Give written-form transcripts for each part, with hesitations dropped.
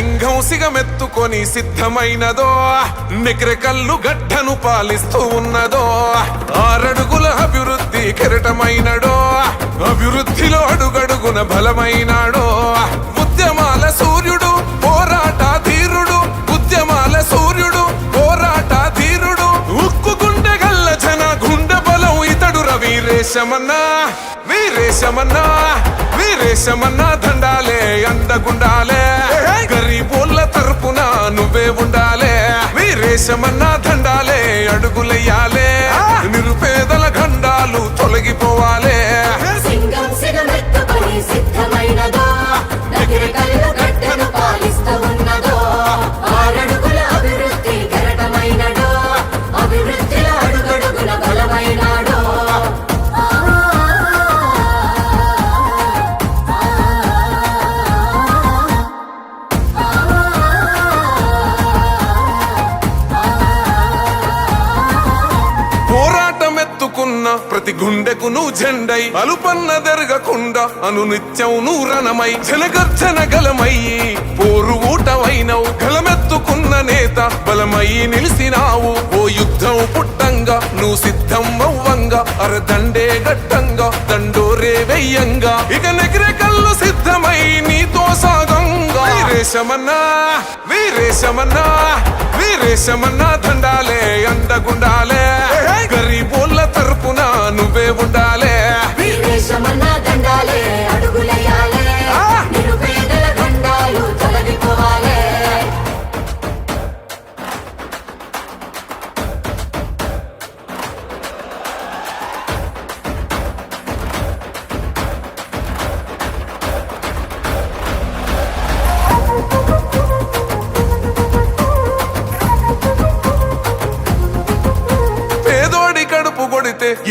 సింహం సిగమెత్తుకొని సిద్ధమైనదో నెక్రెకల్లు గడ్డను పాలిస్తూ ఉన్నదో 6 అడుగుల అభివృద్ధి కెరటమైనడో అభివృద్ధిలో అడుగడుగున బలమైనాడో ఉద్యమాల సూర్యుడు పోరాట ధీరుడు ఉద్యమాల సూర్యుడు పోరాట ధీరుడు ఉక్కు గుండె గల్ల జన గుండె బలం ఇతడు వీరేశమన్నా వీరేశమన్నా వీరేశమన్నా దండాలే అండగుండాలే గరీబోళ్ళ తరపున నువ్వే ఉండాలే వీరేశమన్నా దండాలే అడుగులెయ్యాలే నిరుపేదల గండాలు తొలగిపోవాలే సింగం సిగమెత్తుకొని సిద్ధమైనదో నగిరికల్లు గడ్డను పాలిస్తూ ఉన్నదో 6 అడుగుల అభివృద్ధి కెరటమైనడో అభివృద్ధిలో అడుగడుగున బలమైనాడో ప్రతి గుండెకు నువ్వు జెండై అలుపన్న దెరగకుండా అనునిత్యం నువ్వు రణమై జనగర్జన గలమయ్యి పోరు ఊటమైనవు గలమెత్తుకున్న నేత బలమయ్యి నిలిసినావు ఓ యుద్ధం పుట్టంగా నువ్వు సిద్ధం అవ్వంగా అరదండే గట్టంగా దండోరే వెయ్యంగా ఇక నెగిరే కళ్ళు సిద్ధమై నీతో సాగంగా వీరేశమన్నా వీరేశమన్నా వీరేశమన్నా దండాలే అండగుండాలే గరీబోళ్ళ తరపున నువ్వే ఉండాలే వీరేశమన్నా దండాలే అడుగులెయ్యాలే నిరుపేదల గండాలు తొలగిపోవాలే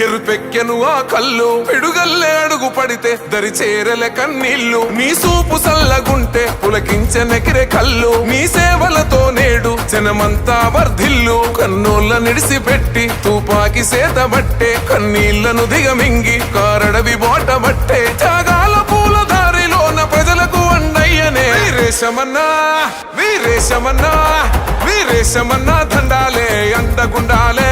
ఎరుపెక్కెను ఆ కళ్ళు పిడుగల్లే అడుగు పడితే దరి చేరలే కన్నీళ్లు నీ సూపు సల్లగుంటే పులకించె నెకిరే కళ్ళు నీ సేవలతో నేడు జనమంతా వర్ధిల్లు కన్నోళ్ళ నిడిసిపెట్టి తుపాకి సేతబట్టే కన్నీళ్లను దిగమింగి కారడవి బోటబట్టే త్యాగాల పూల దారిలోన ప్రజలకు అండయ్యనే వీరేశమన్నా వీరేశమన్నా వీరేశమన్నా దండాలే అండగుండాలే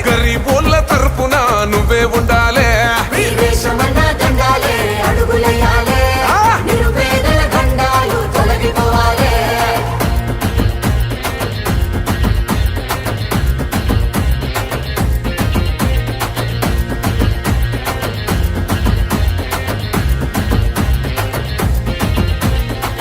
గరీబోళ్ళ తరపున నువ్వే ఉండాలే వీరేశమన్నా దండాలే అడుగులెయ్యాలే నిరుపేదల గండాలు తొలగిపోవాలే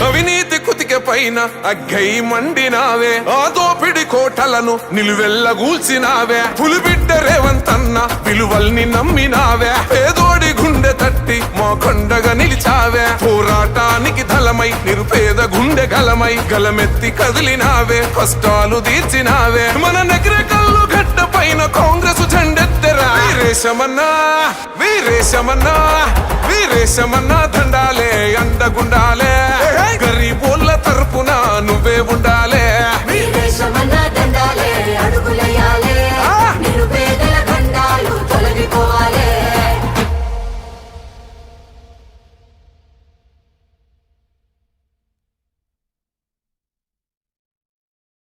అవినీతి కుతిక పైన అగ్గై మండినావే ఆ దోపిడి కోటలను నిలువెల్లగూల్చినావే పులిబిడ్డ రేవంతన్న విలువల్ని నమ్మినావే పేదోడి గుండె తట్టి మా కొండగా నిలిచావే పోరాటానికి దళమై నిరుపేద గుండె గలమై గలమెత్తి కదిలినావే కష్టాలు తీర్చినావే మన నెగ్రె కళ్ళు గడ్డ పైన కాంగ్రెస్ జెండెత్తెరా వీరేశమన్నా వీరేశమన్నా వీరేశమన్నా దండాలే అండగుండాలే గరీబోళ్ళ తరపున నువ్వే ఉండాలి